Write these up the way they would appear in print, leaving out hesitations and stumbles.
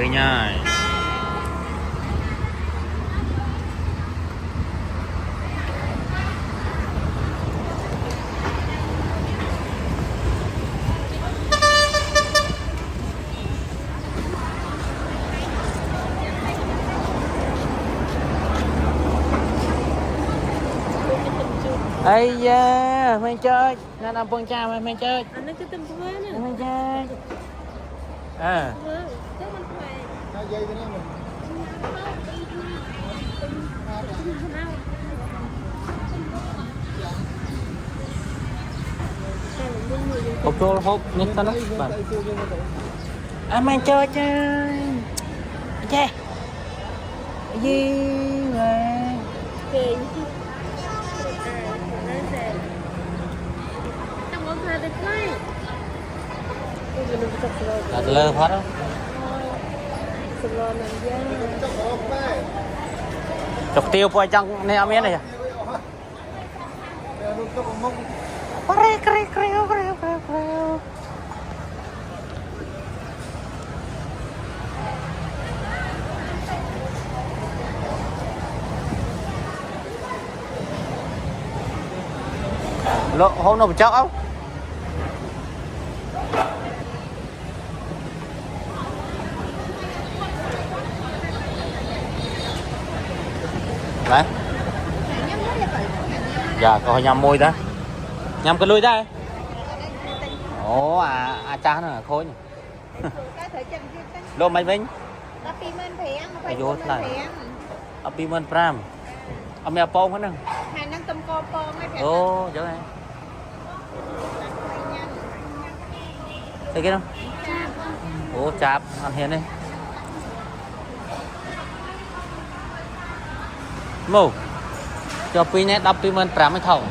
với nha. Ây da, mày chơi, nó làm con cha mày chơi. Anh nó cứ tin của nó. Mày chơi. À. Hộp cho hộp nhất tao nó. À mày chơi chơi. Chơi. Gì mà. Kì. Là lơ phát không? Chọc tiêu qua trong này amiên này. Lộ hôm nào chọc không? Đấy. Dạ có nhầm môi đó. Nhầm cái lưới đây. Ồ cha nó khối nhỉ. Lô mấy vinh. Vô lại. Apimen pram. Mẹ pong hết nè. Ồ chỗ này. Thấy cái đâu? Ồ chạp ăn hiền đi. Mù cho pi nét đắp pi men pram mới thầu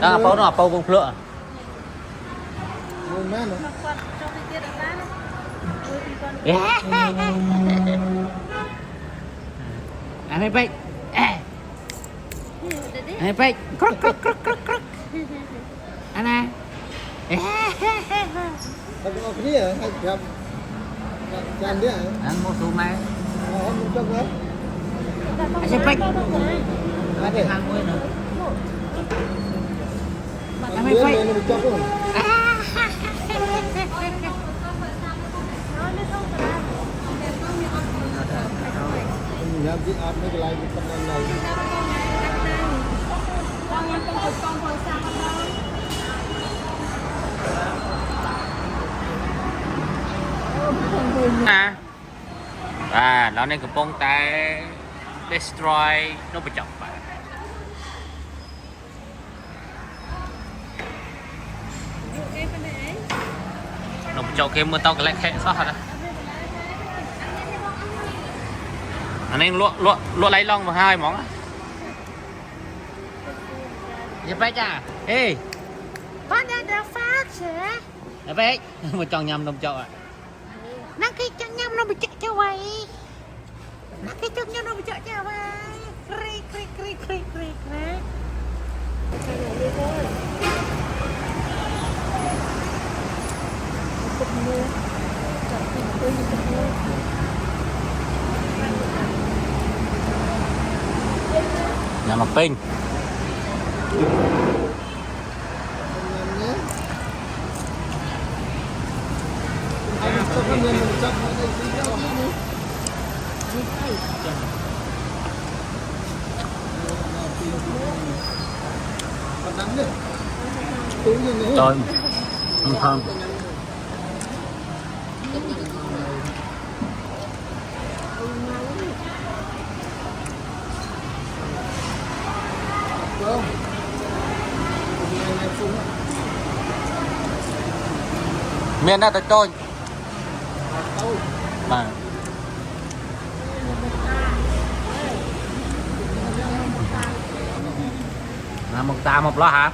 đang pháo nó pháo cùng lựa anh hay bay anh bay krok krok krok krok krok anh à anh mua số máy anh sẽ bay anh đi hàng mua nữa anh hay bay Nhắm chiếc ớt mấy cái like cái con này. Nó nên cầm bông tay destroy nó bị chọc bạn. Nó bị chọc game mưa tao cái lại khẽ sao hả? Anh nên lụa lấy long vào hai món á. Nhập bé cha. Ê. Con đã được phát sẽ. Nhập bé. Một tròn nhầm đồng chậu ạ. Nó cái chân nhâm nó bị chạy cho vậy. Nó cái chân nhâm nó bị chạy cho vậy. Kri kri kri kri kri kri. Nhà mặt pin. Rồi, thơm. Miền đã tới tôi. Mà. Là một tà một lo hả?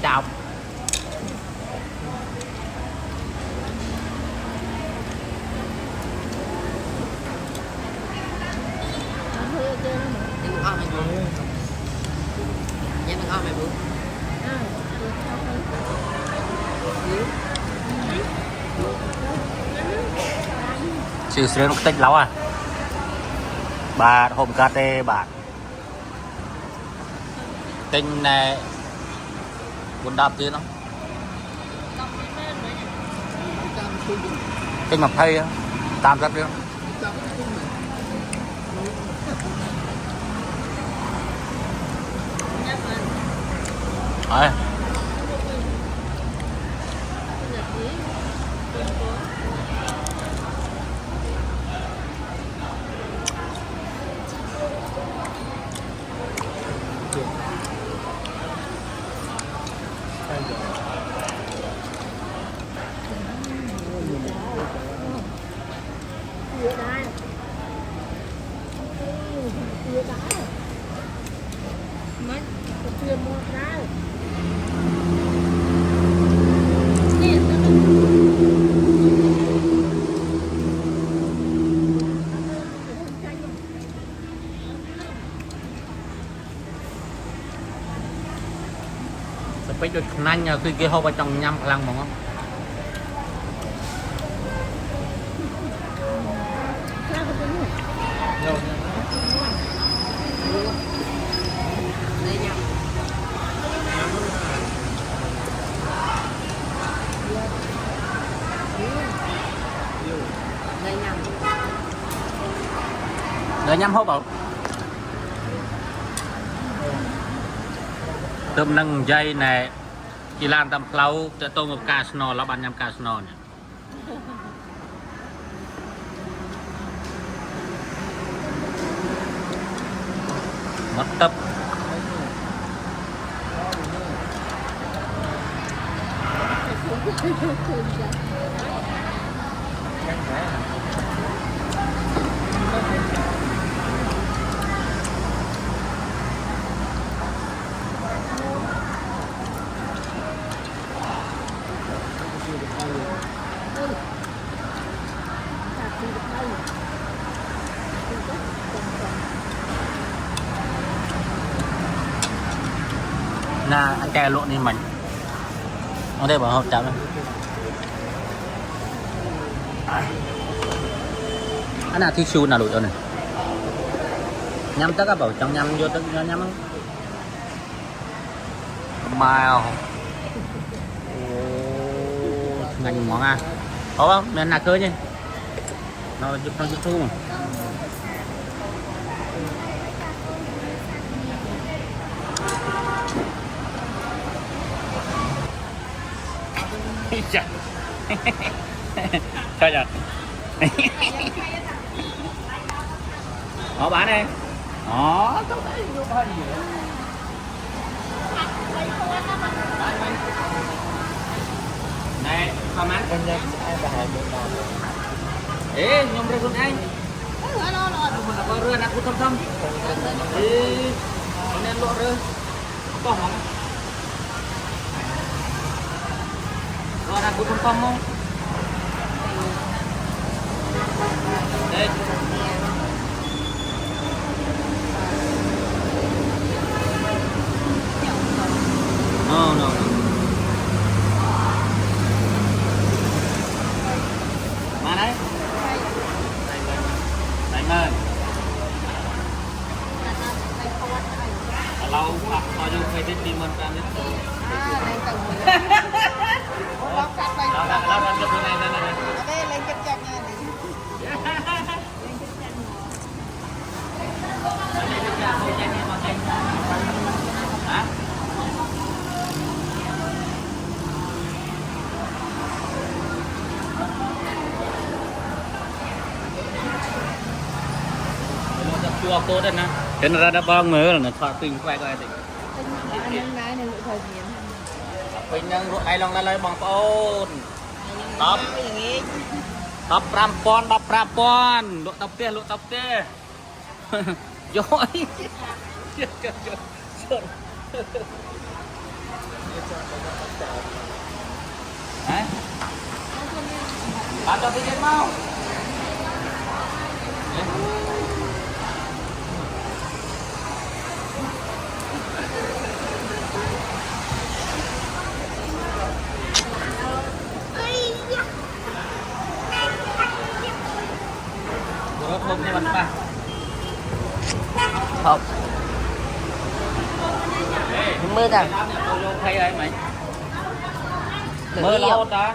Chào. Ngon mày bữa. siêu siêu nó tích lâu à bà hôm cà tê bà tinh này buồn đạp chứ nó tinh mập hay á tam rất điêu đấy bây giờ nhanh nhờ kia hộp ở trong nhâm lăng mong không để nhâm hộp không tôm nâng dây này chỉ làm tầm lâuจะต้มกับกาสโนแล้วบันยำกาสโนเนี่ยมัดตับna anh trai lộn đi mình ở đây bảo hộp chạm anh nào tissue nào đủ cho này nhắm tất cả bảo trong nhắm vô tất nhắm màu ngành món à có không nên là cơ nhỉ nó giúp thu mà cho nhật họ bán đây đó này không ăn ê nhom ra con anh có rửa nát thâm thâm ê nên lộ rửa có hỏng rửa nát thâm thâm không đây no mà đấy đánh ơi lâu hoặc họ dùng cái tên tìm mình ra đến chỗ lâu lên cái này đây lên chậm chậm nha chua cô đây nè cho nó ra đá bong mới là nó thoát tinh quay coi thì bình nhân ruột ai long la lấy bằng phôn top top pram pon lụa tập tê rồi đấy bạn cho tôi mau không như bắn ba không mưa à thấy đấy mày mưa lâu ta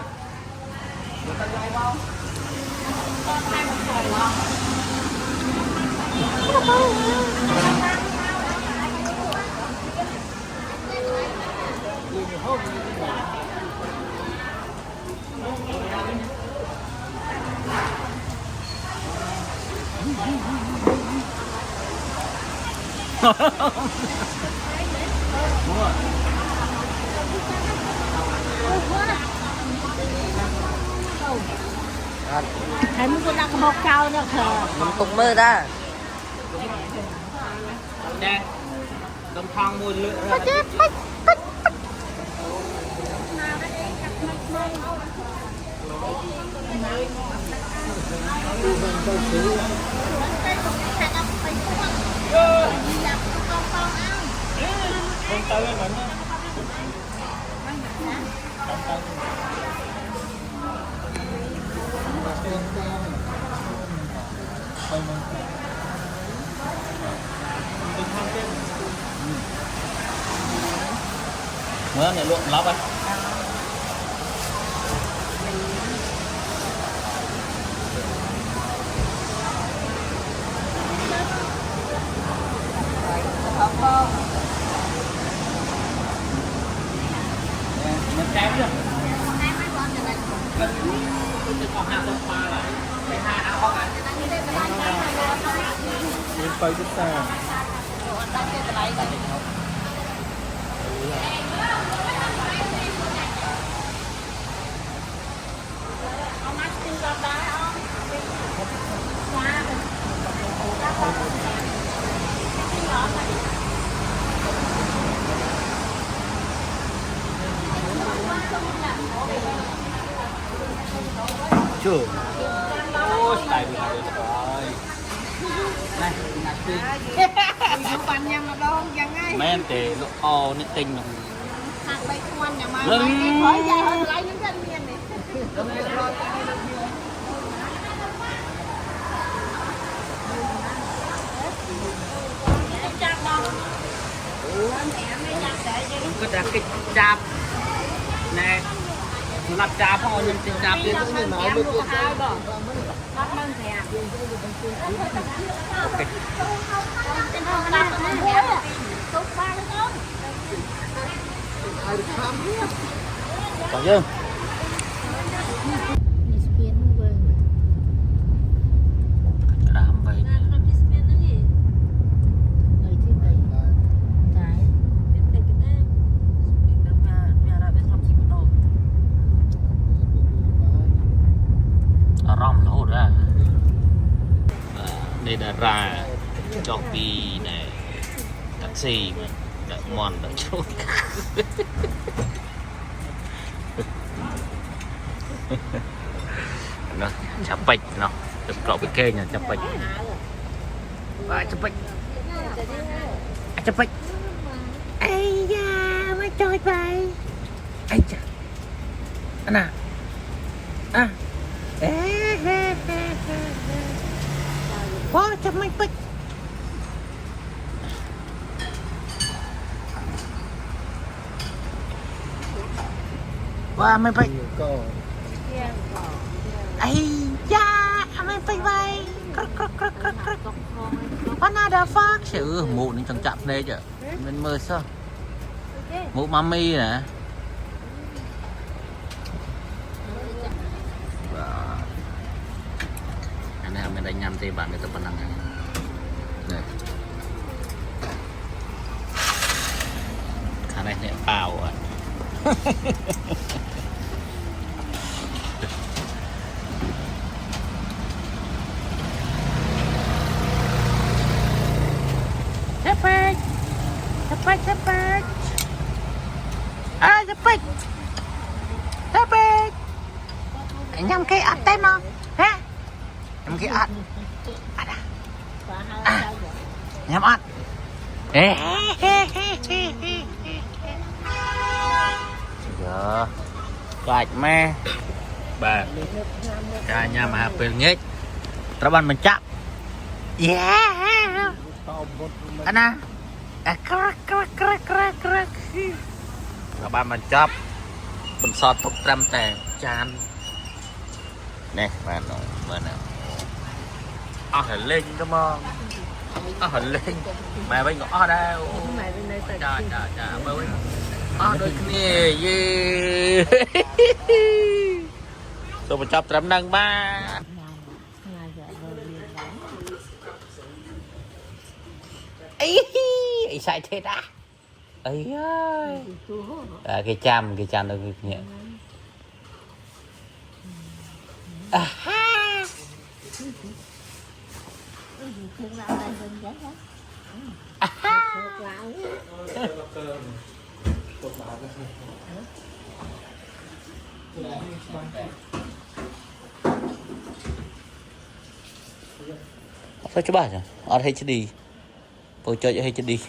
thấy mình cũng đang một cao nữa thờ mình cũng mưa ta nè đâm thang mùi lửa mưa này luộc lắm ấy mình chém chưa còn hàng tôm pha lại cái hai áo không ạ Đến bay rất xa. chưa ôi tài bị rồi này nạt đi không ăn nhầm là đâu chẳng ai men để lộ o nít tinh nó hạt bay không ăn nhà mà khỏi dài hơn lấy những cái miên này cứ đặt cái chạp nè lắp chạp thôi nhưng trên chạp thì Cái này nói với cái ok còn chứ làm vậy rom nó hốt ra đây là ra cho pi này taxi mà đã mòn đã trốn nó chắp bạch nó được cọ bị kê nha chắp bạch và chắp bạch chắp bạch ai da mới trôi bay ai chà anh à à bố cho mình bích và mày bạch nhiều cò. ai da mình bích bay another fuck chứ mụ nên chẳng chạp đây chứ mình mơ sao mụ mami nè anh em mình đánh nhầm thì bạn người ta vẫn năng này khả này nhẹ bào à Cepat, cepat, cepat. Ah, cepat, cepat. Nhâm cái ắt tên nó, hả? Nhâm cái ắt, nhâm ắt. Ê, giờ gạch me bà cả nhà mà bên nhết các bạn mình chạm yeah ตอบหมด อันน่ะกรักกรักกรักกรักกรัก các bạn mình chấp mình sọt tục trăm tè chan nè bạn nói bên nè hình lên đúng không hình lên mẹ bên ngõ đâu trời trời trời bên đôi kia gì tôi mình chấp trăm năng ba ấy sai thế đã ấy ơi cái chăm đâu nhẹ sao chú bà nhỉ? Ở đây chứ đi, tôi chơi cho hay chứ đi.